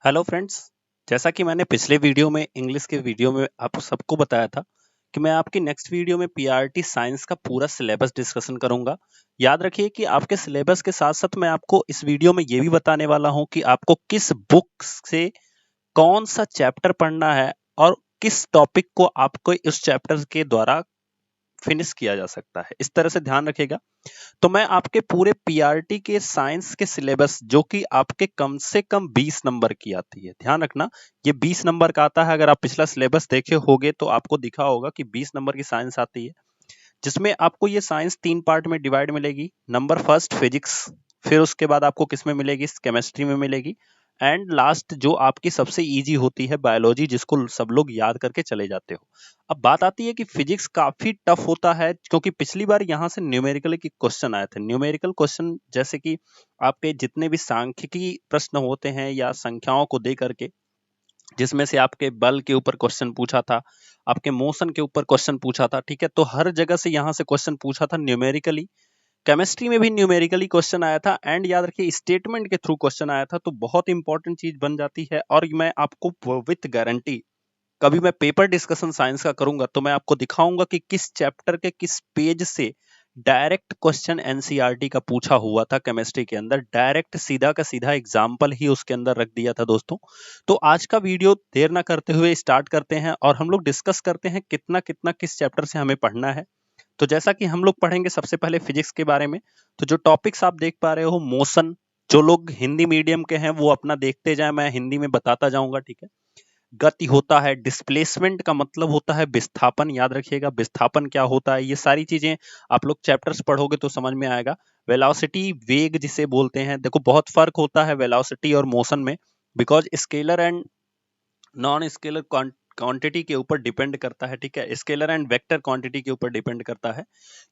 Hello friends. जैसा कि मैंने पिछले वीडियो में इंग्लिश के वीडियो में आप सबको बताया था कि मैं आपकी नेक्स्ट वीडियो में पीआरटी साइंस का पूरा सिलेबस डिस्कशन करूंगा। याद रखिए कि आपके सिलेबस के साथ साथ मैं आपको इस वीडियो में ये भी बताने वाला हूं कि आपको किस बुक से कौन सा चैप्टर पढ़ना है और किस टॉपिक को आपको उस चैप्टर के द्वारा फिनिश किया जा सकता है। इस तरह से ध्यान रखिएगा। तो मैं आपके पूरे पीआरटी के साइंस के सिलेबस जो कि आपके कम से कम 20 नंबर की आती है, ध्यान रखना ये 20 नंबर का आता है। अगर आप पिछला सिलेबस देखे होगे तो आपको दिखा होगा कि 20 नंबर की साइंस आती है, जिसमें आपको ये साइंस 3 पार्ट में डिवाइड मिलेगी। नंबर फर्स्ट फिजिक्स, फिर उसके बाद आपको किस में मिलेगी, केमिस्ट्री में मिलेगी, एंड लास्ट जो आपकी सबसे इजी होती है बायोलॉजी, जिसको सब लोग याद करके चले जाते हो। अब बात आती है कि फिजिक्स काफी टफ होता है क्योंकि पिछली बार यहाँ से न्यूमेरिकल के क्वेश्चन आए थे। न्यूमेरिकल क्वेश्चन जैसे कि आपके जितने भी सांख्यिकी प्रश्न होते हैं या संख्याओं को दे करके, जिसमें से आपके बल के ऊपर क्वेश्चन पूछा था, आपके मोशन के ऊपर क्वेश्चन पूछा था, ठीक है। तो हर जगह से यहाँ से क्वेश्चन पूछा था न्यूमेरिकली। केमिस्ट्री में भी न्यूमेरिकली क्वेश्चन आया था, एंड याद रखिए स्टेटमेंट के थ्रू क्वेश्चन आया था। तो बहुत इंपॉर्टेंट चीज बन जाती है। और मैं आपको विथ गारंटी कभी मैं पेपर डिस्कशन साइंस का करूंगा तो मैं आपको दिखाऊंगा कि किस चैप्टर के किस पेज से डायरेक्ट क्वेश्चन एनसीईआरटी का पूछा हुआ था। केमिस्ट्री के अंदर डायरेक्ट सीधा का सीधा एग्जाम्पल ही उसके अंदर रख दिया था दोस्तों। तो आज का वीडियो देर ना करते हुए स्टार्ट करते हैं और हम लोग डिस्कस करते हैं कितना कितना किस चैप्टर से हमें पढ़ना है। तो जैसा कि हम लोग पढ़ेंगे सबसे पहले फिजिक्स के बारे में। तो जो टॉपिक्स आप देख पा रहे हो, मोशन, जो लोग हिंदी मीडियम के हैं वो अपना देखते जाए, मैं हिंदी में बताता जाऊंगा, ठीक है। गति होता है, डिस्प्लेसमेंट का मतलब होता है विस्थापन, याद रखिएगा विस्थापन क्या होता है। ये सारी चीजें आप लोग चैप्टर्स पढ़ोगे तो समझ में आएगा। वेलोसिटी, वेग जिसे बोलते हैं, देखो बहुत फर्क होता है वेलोसिटी और मोशन में, because scalar and non scalar quantity के ऊपर डिपेंड करता है, ठीक है। स्केलर एंड वेक्टर क्वांटिटी के ऊपर डिपेंड करता है।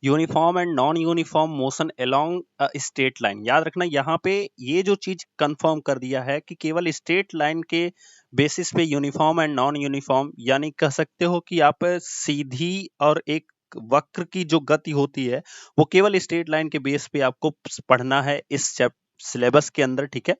Uniform and non uniform motion along a straight line, याद रखना यहाँ पे ये जो चीज कंफर्म कर दिया है कि केवल स्ट्रेट लाइन के बेसिस पे यूनिफॉर्म एंड नॉन यूनिफॉर्म, यानी कह सकते हो कि आप सीधी और एक वक्र की जो गति होती है वो केवल स्ट्रेट लाइन के बेस पे आपको पढ़ना है इस सिलेबस के अंदर, ठीक है।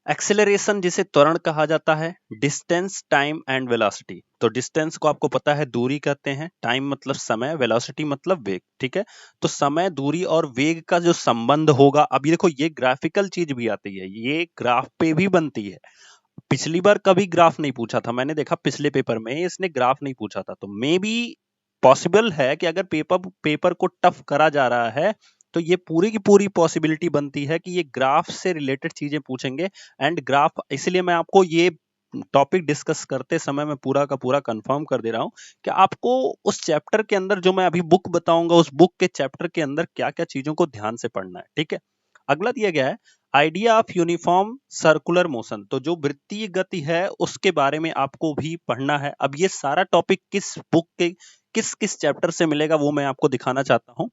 एक्सेलरेशन जिसे त्वरण कहा जाता है, डिस्टेंस, टाइम एंड वेलोसिटी। तो डिस्टेंस को आपको पता है दूरी कहते हैं, टाइम मतलब समय, वेलोसिटी मतलब वेग, ठीक है। तो समय, दूरी और वेग का जो संबंध होगा, अब ये देखो ये ग्राफिकल चीज भी आती है, ये ग्राफ पे भी बनती है। पिछली बार कभी ग्राफ नहीं पूछा था, मैंने देखा पिछले पेपर में इसने ग्राफ नहीं पूछा था। तो मे बी पॉसिबल है कि अगर पेपर पेपर को टफ करा जा रहा है तो ये पूरी की पूरी पॉसिबिलिटी बनती है कि ये ग्राफ से रिलेटेड चीजें पूछेंगे। एंड ग्राफ, इसलिए मैं आपको ये टॉपिक डिस्कस करते समय मैं पूरा का पूरा कंफर्म कर दे रहा हूं कि आपको उस चैप्टर के अंदर जो मैं अभी बुक बताऊंगा उस बुक के चैप्टर के अंदर क्या क्या चीजों को ध्यान से पढ़ना है, ठीक है। अगला दिया गया है idea of uniform circular motion. तो जो वृत्तीय गति है उसके बारे में आपको भी पढ़ना है। अब ये सारा टॉपिक किस बुक के किस किस चैप्टर से मिलेगा वो मैं आपको दिखाना चाहता हूं।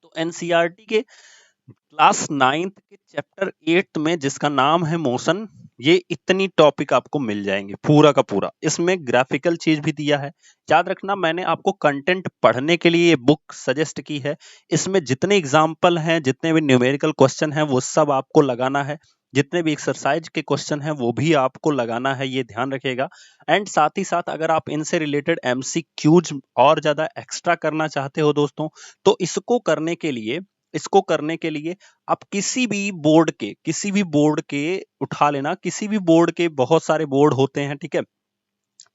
तो एनसीईआरटी के क्लास 9th के चैप्टर 8 में जिसका नाम है मोशन, ये इतनी टॉपिक आपको मिल जाएंगे पूरा का पूरा। इसमें ग्राफिकल चीज भी दिया है। याद रखना मैंने आपको कंटेंट पढ़ने के लिए ये बुक सजेस्ट की है। इसमें जितने एग्जाम्पल हैं, जितने भी न्यूमेरिकल क्वेश्चन हैं वो सब आपको लगाना है, जितने भी एक्सरसाइज के क्वेश्चन हैं वो भी आपको लगाना है, ये ध्यान रखिएगा। एंड साथ ही साथ अगर आप इनसे रिलेटेड एमसीक्यूज और ज्यादा एक्स्ट्रा करना चाहते हो दोस्तों, तो इसको करने के लिए आप किसी भी बोर्ड के उठा लेना। किसी भी बोर्ड के बहुत सारे बोर्ड होते हैं, ठीक है।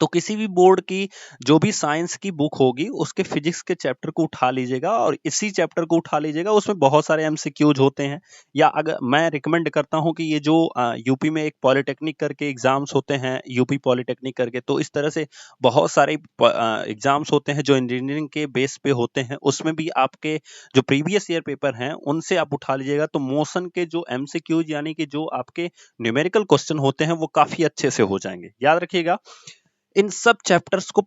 तो किसी भी बोर्ड की जो भी साइंस की बुक होगी उसके फिजिक्स के चैप्टर को उठा लीजिएगा और इसी चैप्टर को उठा लीजिएगा, उसमें बहुत सारे एमसीक्यूज होते हैं। या अगर मैं रिकमेंड करता हूं कि ये जो यूपी में एक पॉलिटेक्निक करके एग्जाम्स होते हैं, यूपी पॉलिटेक्निक करके, तो इस तरह से बहुत सारे एग्जाम्स होते हैं जो इंजीनियरिंग के बेस पे होते हैं, उसमें भी आपके जो प्रीवियस ईयर पेपर हैं उनसे आप उठा लीजिएगा। तो मोशन के जो एमसीक्यूज यानी कि जो आपके न्यूमेरिकल क्वेश्चन होते हैं वो काफी अच्छे से हो जाएंगे, याद रखिएगा। इन सब चैप्टर्स को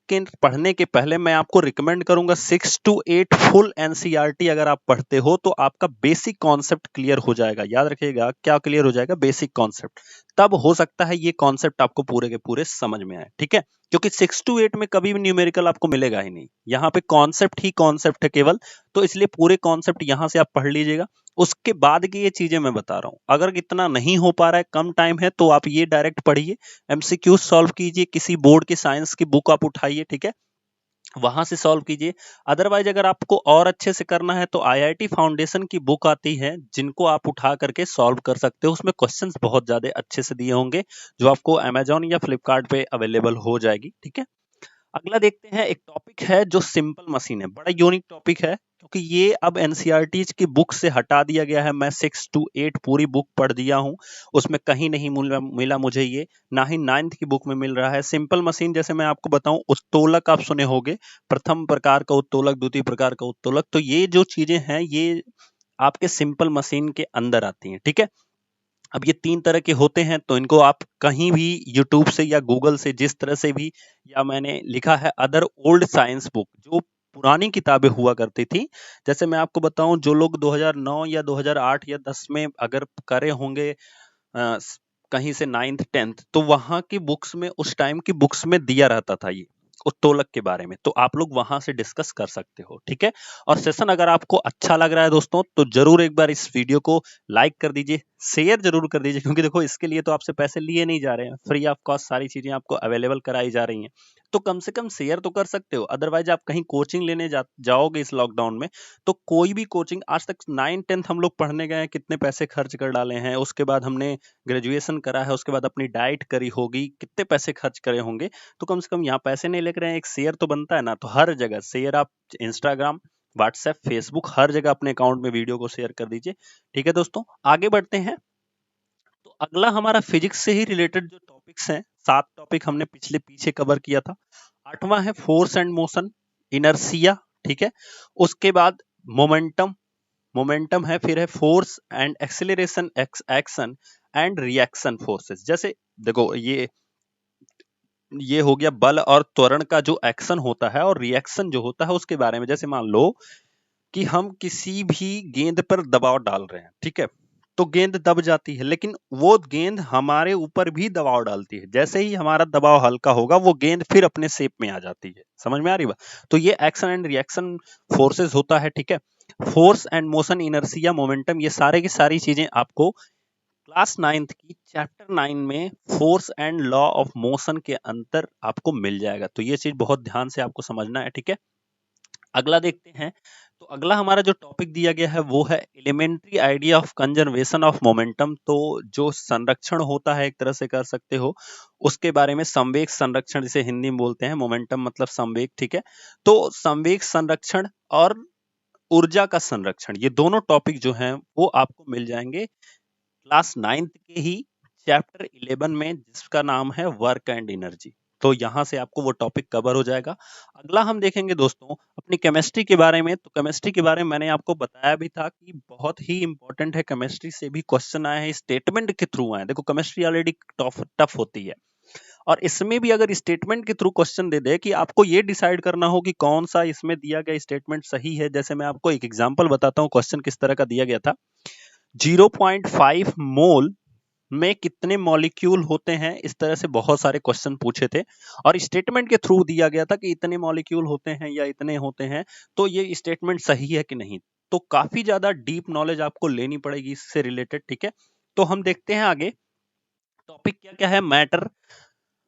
के पढ़ने के पहले मैं आपको रिकमेंड करूंगा 6 to 8 फुल एनसीईआरटी अगर आप पढ़ते हो तो आपका बेसिक कॉन्सेप्ट क्लियर हो जाएगा। याद रखिएगा क्या क्लियर हो जाएगा, बेसिक कॉन्सेप्ट। तब हो सकता है ये कॉन्सेप्ट आपको पूरे के पूरे समझ में आए, ठीक है। क्योंकि 6 to 8 में कभी भी न्यूमेरिकल आपको मिलेगा ही नहीं, यहाँ पे कॉन्सेप्ट ही कॉन्सेप्ट है केवल। तो इसलिए पूरे कॉन्सेप्ट यहाँ से आप पढ़ लीजिएगा। उसके बाद की ये चीजें मैं बता रहा हूं, अगर इतना नहीं हो पा रहा है, कम टाइम है, तो आप ये डायरेक्ट पढ़िए, एमसीक्यू सॉल्व कीजिए, किसी बोर्ड की साइंस की बुक आप उठाइए, ठीक है, वहां से सॉल्व कीजिए। अदरवाइज अगर आपको और अच्छे से करना है तो आईआईटी फाउंडेशन की बुक आती है जिनको आप उठा करके सॉल्व कर सकते हो। उसमें क्वेश्चंस बहुत ज्यादा अच्छे से दिए होंगे, जो आपको अमेजोन या फ्लिपकार्ट पे अवेलेबल हो जाएगी, ठीक है। अगला देखते हैं, एक टॉपिक है जो सिंपल मशीन है, बड़ा यूनिक टॉपिक है क्योंकि ये अब एनसीईआरटी की बुक से हटा दिया गया है। मैं 6 to 8 पूरी बुक पढ़ दिया हूं, उसमें कहीं नहीं मिला मुझे ये, ना ही 9th की बुक में मिल रहा है। सिंपल मशीन जैसे मैं आपको बताऊं, उत्तोलक आप सुने होंगे, प्रथम प्रकार का उत्तोलक, द्वितीय प्रकार का उत्तोलक, तो ये जो चीजें हैं ये आपके सिंपल मशीन के अंदर आती हैं, ठीक है। अब ये 3 तरह के होते हैं, तो इनको आप कहीं भी यूट्यूब से या गूगल से जिस तरह से भी, या मैंने लिखा है अदर ओल्ड साइंस बुक, जो पुरानी किताबें हुआ करती थी। जैसे मैं आपको बताऊं, जो लोग 2009 या 2008 या 10 में अगर करे होंगे कहीं से 9th 10th, तो वहां की बुक्स में, उस टाइम की बुक्स में दिया रहता था ये उत्तोलक के बारे में, तो आप लोग वहां से डिस्कस कर सकते हो, ठीक है। और सेशन अगर आपको अच्छा लग रहा है दोस्तों, तो जरूर एक बार इस वीडियो को लाइक कर दीजिए, शेयर जरूर कर दीजिए, क्योंकि देखो इसके लिए तो आपसे पैसे लिए नहीं जा रहे हैं, फ्री ऑफ कॉस्ट सारी चीजें आपको अवेलेबल कराई जा रही हैं। तो कम से कम शेयर तो कर सकते हो। अदरवाइज आप कहीं कोचिंग लेने जाओगे इस लॉकडाउन में, तो कोई भी कोचिंग, आज तक 9 10th हम लोग पढ़ने गए हैं, कितने पैसे खर्च कर डाले हैं, उसके बाद हमने ग्रेजुएशन करा है, उसके बाद अपनी डाइट करी होगी, कितने पैसे खर्च करे होंगे, तो कम से कम यहाँ पैसे नहीं लग रहे हैं, एक शेयर तो बनता है ना। तो हर जगह शेयर, आप इंस्टाग्राम, व्हाट्सएप, फेसबुक, हर जगह अपने अकाउंट में वीडियो को शेयर कर दीजिए, ठीक है दोस्तों। आगे बढ़ते हैं, तो अगला हमारा फिजिक्स से ही रिलेटेड जो टॉपिक्स हैं, 7 टॉपिक हमने पिछले पीछे कवर किया था। 8वां है फोर्स एंड मोशन, इनर्सिया, ठीक है। उसके बाद मोमेंटम, मोमेंटम है, फिर है force and acceleration, action and reaction forces. जैसे देखो ये हो गया बल और त्वरण का जो एक्शन होता है, और रिएक्शन जो होता है उसके बारे में। जैसे मान लो कि हम किसी भी गेंद पर दबाव डाल रहे हैं, ठीक है, तो गेंद दब जाती है, लेकिन वो गेंद हमारे ऊपर भी दबाव डालती है। जैसे ही हमारा दबाव हल्का होगा, वो गेंद फिर अपने शेप में आ जाती है। समझ में आ रही बात? तो ये एक्शन एंड रिएक्शन फोर्सेस होता है, ठीक है। Force and motion, inertia, momentum, ये सारे की सारी चीजें आपको क्लास 9th की चैप्टर 9 में force and law of motion के अंतर आपको मिल जाएगा। तो ये चीज बहुत ध्यान से आपको समझना है, ठीक है। अगला देखते हैं, तो अगला हमारा जो टॉपिक दिया गया है वो है elementary idea of conservation of momentum. तो जो संरक्षण होता है, एक तरह से कर सकते हो, उसके बारे में, संवेग संरक्षण जिसे हिंदी में बोलते हैं, मोमेंटम मतलब संवेग, ठीक है। तो संवेग संरक्षण और ऊर्जा का संरक्षण, ये दोनों टॉपिक जो हैं वो आपको मिल जाएंगे क्लास 9th के ही चैप्टर 11 में, जिसका नाम है वर्क एंड एनर्जी। तो यहां से आपको वो टॉपिक कवर हो जाएगा। अगला हम देखेंगे दोस्तों अपनी केमिस्ट्री के बारे में। तो केमिस्ट्री के बारे में मैंने आपको बताया भी था कि बहुत ही इंपॉर्टेंट है, केमिस्ट्री से भी क्वेश्चन आए हैं, स्टेटमेंट के थ्रू आए। देखो केमिस्ट्री ऑलरेडी टफ होती है, और इसमें भी अगर स्टेटमेंट के थ्रू क्वेश्चन दे दे, कि आपको ये डिसाइड करना हो कि कौन सा इसमें दिया गया स्टेटमेंट सही है। जैसे मैं आपको एक एग्जांपल बताता हूँ, क्वेश्चन किस तरह का दिया गया था। 0.5 मोल में कितने मॉलिक्यूल होते हैं, इस तरह से बहुत सारे क्वेश्चन पूछे थे, और स्टेटमेंट के थ्रू दिया गया था कि इतने मॉलिक्यूल होते हैं या इतने होते हैं, तो ये स्टेटमेंट सही है कि नहीं। तो काफी ज्यादा डीप नॉलेज आपको लेनी पड़ेगी इससे रिलेटेड, ठीक है। तो हम देखते हैं आगे टॉपिक क्या क्या है। मैटर,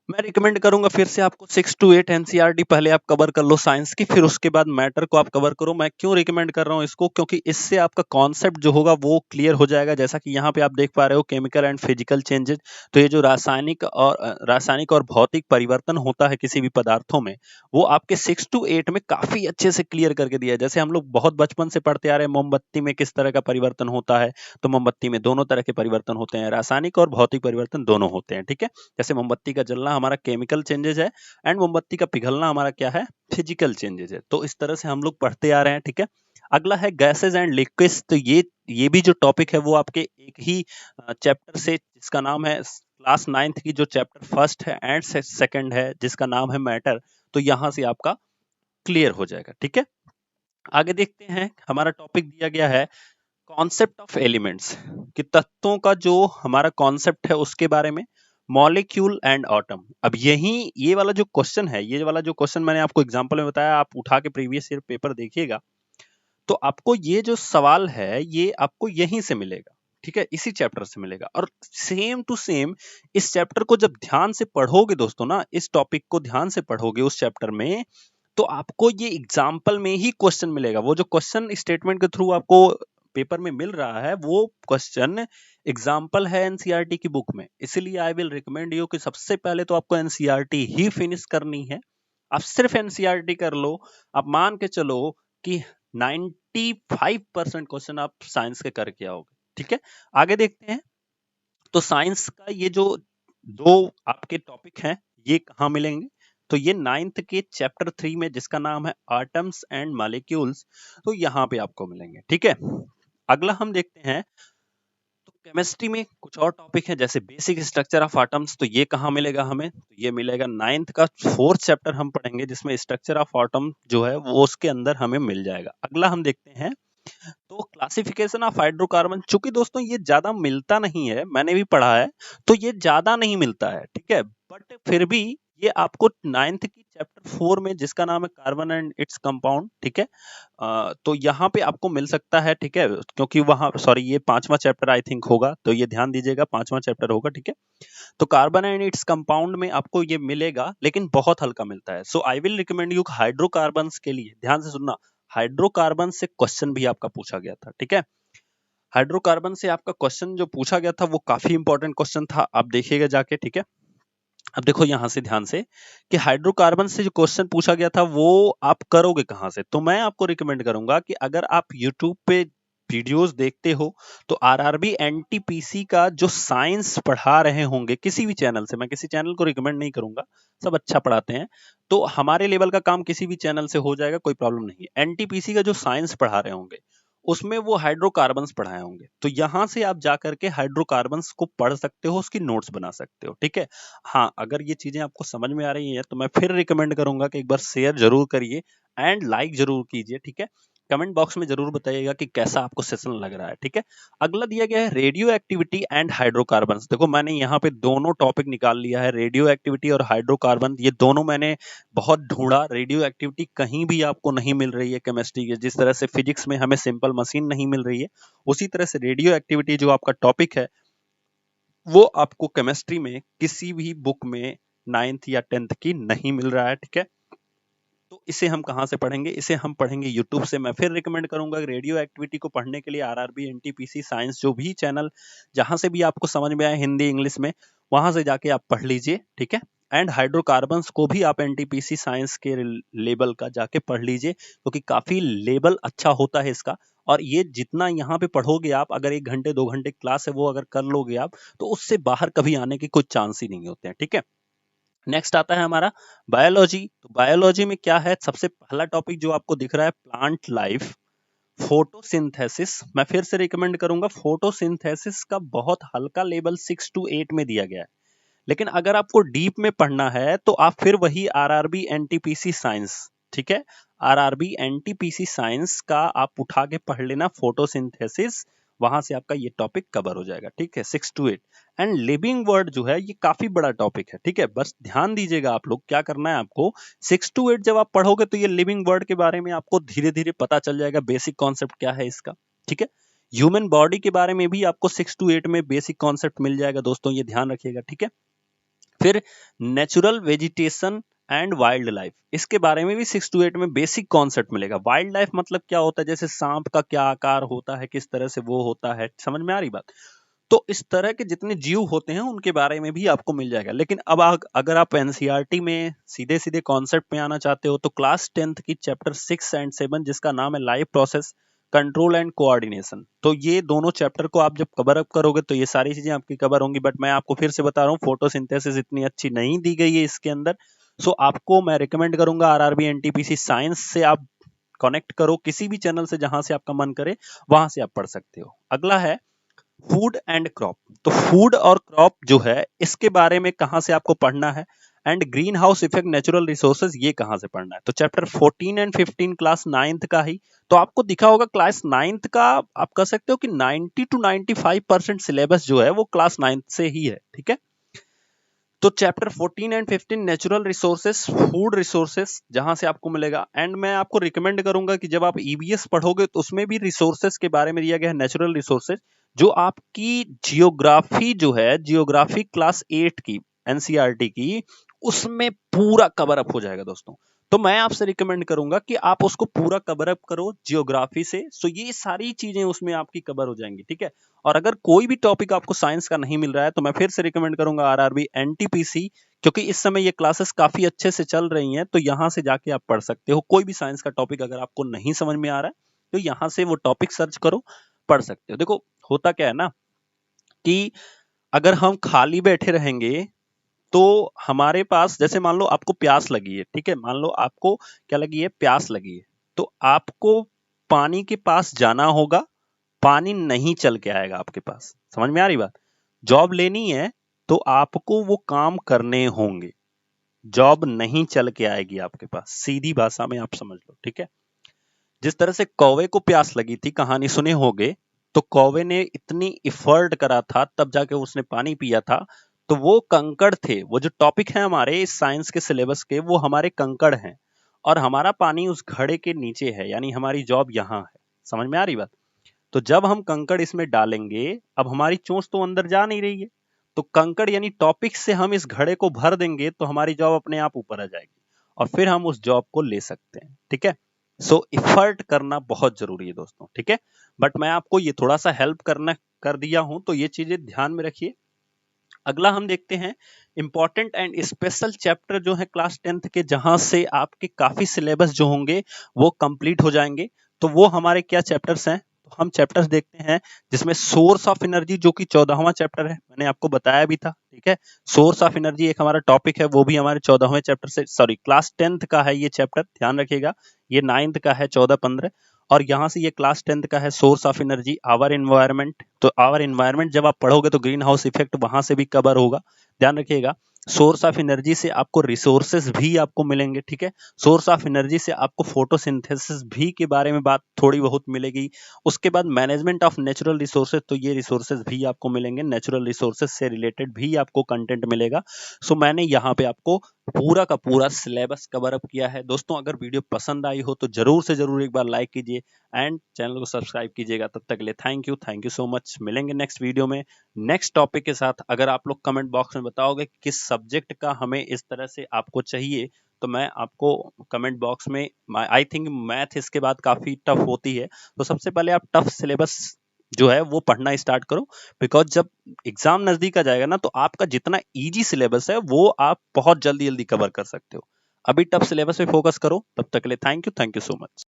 मैं रिकमेंड करूंगा फिर से आपको 6 to 8 एनसीईआरटी पहले आप कवर कर लो साइंस की, फिर उसके बाद मैटर को आप कवर करो। मैं क्यों रिकमेंड कर रहा हूं इसको, क्योंकि इससे आपका कॉन्सेप्ट जो होगा वो क्लियर हो जाएगा। जैसा कि यहाँ पे आप देख पा रहे हो, केमिकल एंड फिजिकल चेंजेस, तो ये जो रासायनिक और भौतिक परिवर्तन होता है किसी भी पदार्थों में, वो आपके 6 to 8 में काफी अच्छे से क्लियर करके दिया है। जैसे हम लोग बहुत बचपन से पढ़ते आ रहे हैं, मोमबत्ती में किस तरह का परिवर्तन होता है, तो मोमबत्ती में दोनों तरह के परिवर्तन होते हैं, रासायनिक और भौतिक परिवर्तन दोनों होते हैं, ठीक है। जैसे मोमबत्ती का जलना हमारा केमिकल चेंजेस है, एंड मोमबत्ती का पिघलना हमारा क्या है, फिजिकल चेंजेस है। तो इस तरह से हम लोग पढ़ते आ रहे हैं, ठीक है। अगला है गैसेज एंड लिक्विड्स। तो ये भी जो टॉपिक है वो आपके एक ही चैप्टर से, जिसका नाम है क्लास 9th की जो चैप्टर फर्स्ट है एंड सेकंड है, जिसका नाम है मैटर। तो यहां से आपका क्लियर हो जाएगा। ठीक है, आगे देखते हैं। हमारा टॉपिक दिया गया है कॉन्सेप्ट ऑफ एलिमेंट्स, कि तत्वों का जो हमारा कॉन्सेप्ट है उसके बारे में, मॉलिक्यूल एंड एटम। अब यही ये वाला जो क्वेश्चन है, ये वाला जो क्वेश्चन मैंने आपको एग्जांपल में बताया, आप उठा के प्रीवियस ईयर पेपर देखिएगा तो आपको ये जो सवाल है ये आपको यहीं से मिलेगा। ठीक है, इसी चैप्टर से मिलेगा। और सेम टू सेम इस चैप्टर को जब ध्यान से पढ़ोगे दोस्तों ना, इस टॉपिक को ध्यान से पढ़ोगे उस चैप्टर में, तो आपको ये एग्जाम्पल में ही क्वेश्चन मिलेगा। वो जो क्वेश्चन स्टेटमेंट के थ्रू आपको पेपर में मिल रहा है वो क्वेश्चन एग्जाम्पल है एनसीईआरटी की बुक में। इसलिए आई विल रिकमेंड यू कि सबसे पहले तो आपको एनसीईआरटी ही फिनिश करनी है। आप सिर्फ एनसीईआरटी कर लो, आप मान के चलो कि 95% क्वेश्चन आप साइंस के करके आओगे। ठीक है, आगे देखते हैं। तो साइंस का ये जो दो आपके टॉपिक हैं ये कहाँ मिलेंगे, तो ये 9th के चैप्टर 3 में जिसका नाम है एटम्स एंड मॉलिक्यूल्स, तो यहाँ पे आपको मिलेंगे। ठीक है, अगला हम देखते हैं। तो केमिस्ट्री में कुछ और टॉपिक है जैसे बेसिक स्ट्रक्चर ऑफ एटम्स, तो ये कहाँ मिलेगा हमें, तो ये मिलेगा 9th का 4th चैप्टर हम पढ़ेंगे जिसमें स्ट्रक्चर ऑफ एटम जो है वो उसके अंदर हमें मिल जाएगा। अगला हम देखते हैं तो क्लासिफिकेशन ऑफ हाइड्रोकार्बन। चूंकि दोस्तों ये ज्यादा मिलता नहीं है, मैंने भी पढ़ा है, तो ये ज्यादा नहीं मिलता है। ठीक है, बट फिर भी ये आपको 9th की चैप्टर 4 में जिसका नाम है कार्बन एंड इट्स कंपाउंड, ठीक है, तो यहाँ पे आपको मिल सकता है। ठीक है, क्योंकि वहां सॉरी ये 5वां चैप्टर आई थिंक होगा, तो ये ध्यान दीजिएगा 5वां चैप्टर होगा। ठीक है, तो कार्बन एंड इट्स कंपाउंड में आपको ये मिलेगा, लेकिन बहुत हल्का मिलता है। So I will recommend you hydrocarbons के लिए ध्यान से सुनना। हाइड्रोकार्बन से क्वेश्चन भी आपका पूछा गया था। ठीक है, हाइड्रोकार्बन से आपका क्वेश्चन जो पूछा गया था वो काफी इंपॉर्टेंट क्वेश्चन था, आप देखिएगा जाके। ठीक है, अब देखो यहां से ध्यान से कि हाइड्रोकार्बन से जो क्वेश्चन पूछा गया था वो आप करोगे कहां से, तो मैं आपको रिकमेंड करूंगा कि अगर आप यूट्यूब पे वीडियोस देखते हो तो आरआरबी एनटीपीसी का जो साइंस पढ़ा रहे होंगे किसी भी चैनल से, मैं किसी चैनल को रिकमेंड नहीं करूंगा, सब अच्छा पढ़ाते हैं, तो हमारे लेवल का काम किसी भी चैनल से हो जाएगा, कोई प्रॉब्लम नहीं है। एनटीपीसी का जो साइंस पढ़ा रहे होंगे उसमें वो हाइड्रोकार्बन्स पढ़ाए होंगे, तो यहां से आप जाकर के हाइड्रोकार्बन्स को पढ़ सकते हो, उसकी नोट्स बना सकते हो। ठीक है, हाँ अगर ये चीजें आपको समझ में आ रही है तो मैं फिर रिकमेंड करूंगा कि एक बार शेयर जरूर करिए एंड लाइक जरूर कीजिए। ठीक है, कमेंट बॉक्स में जरूर बताइएगा कि कैसा आपको सेशन लग रहा है। ठीक है, अगला दिया गया है रेडियो एक्टिविटी एंड हाइड्रोकार्बन्स। देखो मैंने यहाँ पे दोनों टॉपिक निकाल लिया है, रेडियो एक्टिविटी और हाइड्रोकार्बन, ये दोनों मैंने बहुत ढूंढा। रेडियो एक्टिविटी कहीं भी आपको नहीं मिल रही है केमिस्ट्री के, जिस तरह से फिजिक्स में हमें सिंपल मशीन नहीं मिल रही है, उसी तरह से रेडियो एक्टिविटी जो आपका टॉपिक है वो आपको केमिस्ट्री में किसी भी बुक में 9th या 10th की नहीं मिल रहा है। ठीक है, तो इसे हम कहां से पढ़ेंगे, इसे हम पढ़ेंगे यूट्यूब से। मैं फिर रिकमेंड करूंगा रेडियो एक्टिविटी को पढ़ने के लिए आरआरबी एनटीपीसी साइंस जो भी चैनल जहां से भी आपको समझ में आए हिंदी इंग्लिश में, वहां से जाके आप पढ़ लीजिए। ठीक है, एंड हाइड्रोकार्बन्स को भी आप एनटीपीसी साइंस के लेवल का जाके पढ़ लीजिए, क्योंकि काफी लेवल अच्छा होता है इसका। और ये जितना यहाँ पे पढ़ोगे आप, अगर 1 घंटे 2 घंटे क्लास है वो अगर कर लोगे आप, तो उससे बाहर कभी आने के कुछ चांस ही नहीं होते हैं। ठीक है, नेक्स्ट आता है हमारा बायोलॉजी। तो बायोलॉजी में क्या है, सबसे पहला टॉपिक जो आपको दिख रहा है प्लांट लाइफ, फोटोसिंथेसिस। मैं फिर से रिकमेंड करूंगा, फोटोसिंथेसिस का बहुत हल्का लेवल 6 to 8 में दिया गया है, लेकिन अगर आपको डीप में पढ़ना है तो आप फिर वही आरआरबी एनटीपीसी साइंस, ठीक है, आरआरबी एनटीपीसी साइंस का आप उठा के पढ़ लेना फोटोसिंथेसिस, वहां से आपका ये टॉपिक कवर हो जाएगा। ठीक है, 6 to 8। एंड लिविंग वर्ड जो है ये काफी बड़ा टॉपिक है। ठीक है, बस ध्यान दीजिएगा आप लोग, क्या करना है आपको 6 to 8 जब आप पढ़ोगे तो ये लिविंग वर्ड के बारे में आपको धीरे धीरे पता चल जाएगा, बेसिक कॉन्सेप्ट क्या है इसका। ठीक है, ह्यूमन बॉडी के बारे में भी आपको 6 to 8 में बेसिक कॉन्सेप्ट मिल जाएगा दोस्तों, ये ध्यान रखिएगा। ठीक है, फिर natural vegetation and wild life, इसके बारे में भी 6 to 8 में बेसिक कॉन्सेप्ट मिलेगा। वाइल्ड लाइफ मतलब क्या होता है, जैसे सांप का क्या आकार होता है, किस तरह से वो होता है, समझ में आ रही बात। तो इस तरह के जितने जीव होते हैं उनके बारे में भी आपको मिल जाएगा। लेकिन अब अगर आप एनसीईआरटी में सीधे सीधे कॉन्सेप्ट में आना चाहते हो तो क्लास 10th की चैप्टर 6 एंड 7 जिसका नाम है life process control and coordination, तो ये दोनों चैप्टर को आप जब कवर अप करोगे तो ये सारी चीजें आपकी कवर होंगी। बट मैं आपको फिर से बता रहा हूँ फोटोसिंथेसिस इतनी अच्छी नहीं दी गई है इसके अंदर, सो आपको मैं रिकमेंड करूंगा आरआरबी एनटीपीसी साइंस से आप कनेक्ट करो, किसी भी चैनल से जहां से आपका मन करे वहां से आप पढ़ सकते हो। अगला है फूड एंड क्रॉप। तो फूड और क्रॉप जो है इसके बारे में कहां से आपको पढ़ना है, and green house effect natural resources ये कहां से पढ़ना है। तो चैप्टर 14 एंड 15 क्लास 9th का ही, तो आपको दिखा होगा क्लास 9th का, आप कह सकते हो कि 90 to 95% सिलेबस जो है वो क्लास 9th से ही है, ठीक है। तो chapter 14 and 15 natural resources, food resources जहां से आपको मिलेगा। एंड मैं आपको रिकमेंड करूंगा कि जब आप ईवीएस पढ़ोगे तो उसमें भी रिसोर्सेस के बारे में दिया गया है, नेचुरल रिसोर्सेज, जो आपकी जियोग्राफी जो है, जियोग्राफी क्लास 8 की एनसीईआरटी की, उसमें पूरा कवर अप हो जाएगा दोस्तों। तो मैं आपसे रिकमेंड करूंगा कि आप उसको पूरा कवर अप करो जियोग्राफी से, सो ये सारी चीजें उसमें आपकी कवर हो जाएंगी, ठीक है। और अगर कोई भी टॉपिक आपको साइंस का नहीं मिल रहा है तो मैं फिर से रिकमेंड करूंगा आरआरबी एनटीपीसी, क्योंकि इस समय ये क्लासेस काफी अच्छे से चल रही हैं, तो यहां से जाके आप पढ़ सकते हो। कोई भी साइंस का टॉपिक अगर आपको नहीं समझ में आ रहा है तो यहां से वो टॉपिक सर्च करो, पढ़ सकते हो। देखो होता क्या है ना कि अगर हम खाली बैठे रहेंगे तो हमारे पास, जैसे मान लो आपको प्यास लगी है, ठीक है, मान लो आपको क्या लगी है, प्यास लगी है, तो आपको पानी के पास जाना होगा, पानी नहीं चल के आएगा आपके पास। समझ में आ रही बात? जॉब लेनी है तो आपको वो काम करने होंगे, जॉब नहीं चल के आएगी आपके पास, सीधी भाषा में आप समझ लो, ठीक है। जिस तरह से कौवे को प्यास लगी थी, कहानी सुने होगे, तो कौवे ने इतनी इफर्ट करा था तब जाके उसने पानी पिया था। तो वो कंकड़ थे, वो जो टॉपिक है हमारे इस साइंस के सिलेबस के, वो हमारे कंकड़ हैं, और हमारा पानी उस घड़े के नीचे है, यानी हमारी जॉब यहाँ है। समझ में आ रही बात? तो जब हम कंकड़ इसमें डालेंगे, अब हमारी चोंच तो अंदर जा नहीं रही है, तो कंकड़ यानी टॉपिक से हम इस घड़े को भर देंगे तो हमारी जॉब अपने आप ऊपर आ जाएगी, और फिर हम उस जॉब को ले सकते हैं, ठीक है। सो इफर्ट करना बहुत जरूरी है दोस्तों, ठीक है। बट मैं आपको ये थोड़ा सा हेल्प करना कर दिया हूं, तो ये चीजें ध्यान में रखिए। अगला हम देखते हैं इंपॉर्टेंट एंड स्पेशल चैप्टर जो है क्लास 10th के, जहां से आपके काफी सिलेबस जो होंगे वो कंप्लीट हो जाएंगे। तो वो हमारे क्या चैप्टर्स हैं, तो हम चैप्टर्स देखते हैं जिसमें सोर्स ऑफ एनर्जी, जो कि 14वां चैप्टर है, मैंने आपको बताया भी था, ठीक है। सोर्स ऑफ एनर्जी एक हमारा टॉपिक है, वो भी हमारे 14वें चैप्टर से, सॉरी क्लास 10th का है ये चैप्टर, ध्यान रखिएगा। ये 9th का है 14-15, और यहां से ये क्लास 10th का है source of energy, our environment. तो आवर एनवायरनमेंट जब आप पढ़ोगे तो ग्रीन हाउस इफेक्ट वहां से भी कवर होगा, ध्यान रखिएगा। सोर्स ऑफ एनर्जी से आपको रिसोर्सेज भी आपको मिलेंगे, ठीक है। सोर्स ऑफ एनर्जी से आपको फोटोसिंथेसिस भी के बारे में बात थोड़ी बहुत मिलेगी। उसके बाद मैनेजमेंट ऑफ नेचुरल रिसोर्सेज, तो ये रिसोर्सेज भी आपको मिलेंगे, नेचुरल रिसोर्सेज से रिलेटेड भी आपको कंटेंट मिलेगा। सो मैंने यहाँ पे आपको पूरा का पूरा सिलेबस कवर अप किया है दोस्तों। अगर वीडियो पसंद आई हो तो जरूर से जरूर एक बार लाइक कीजिए एंड चैनल को सब्सक्राइब कीजिएगा। तब तक के लिए थैंक यू सो मच। मिलेंगे नेक्स्ट वीडियो में नेक्स्ट टॉपिक के साथ। अगर आप लोग कमेंट बॉक्स में बताओगे किस सब्जेक्ट का हमें इस तरह से आपको चाहिए, तो मैं आपको कमेंट बॉक्स में, आई थिंक मैथ इसके बाद काफी टफ होती है, तो सबसे पहले आप टफ सिलेबस जो है वो पढ़ना स्टार्ट करो, बिकॉज जब एग्जाम नजदीक आ जाएगा ना तो आपका जितना इजी सिलेबस है वो आप बहुत जल्दी जल्दी कवर कर सकते हो। अभी टफ सिलेबस पे फोकस करो। तब तक के लिए थैंक यू सो मच।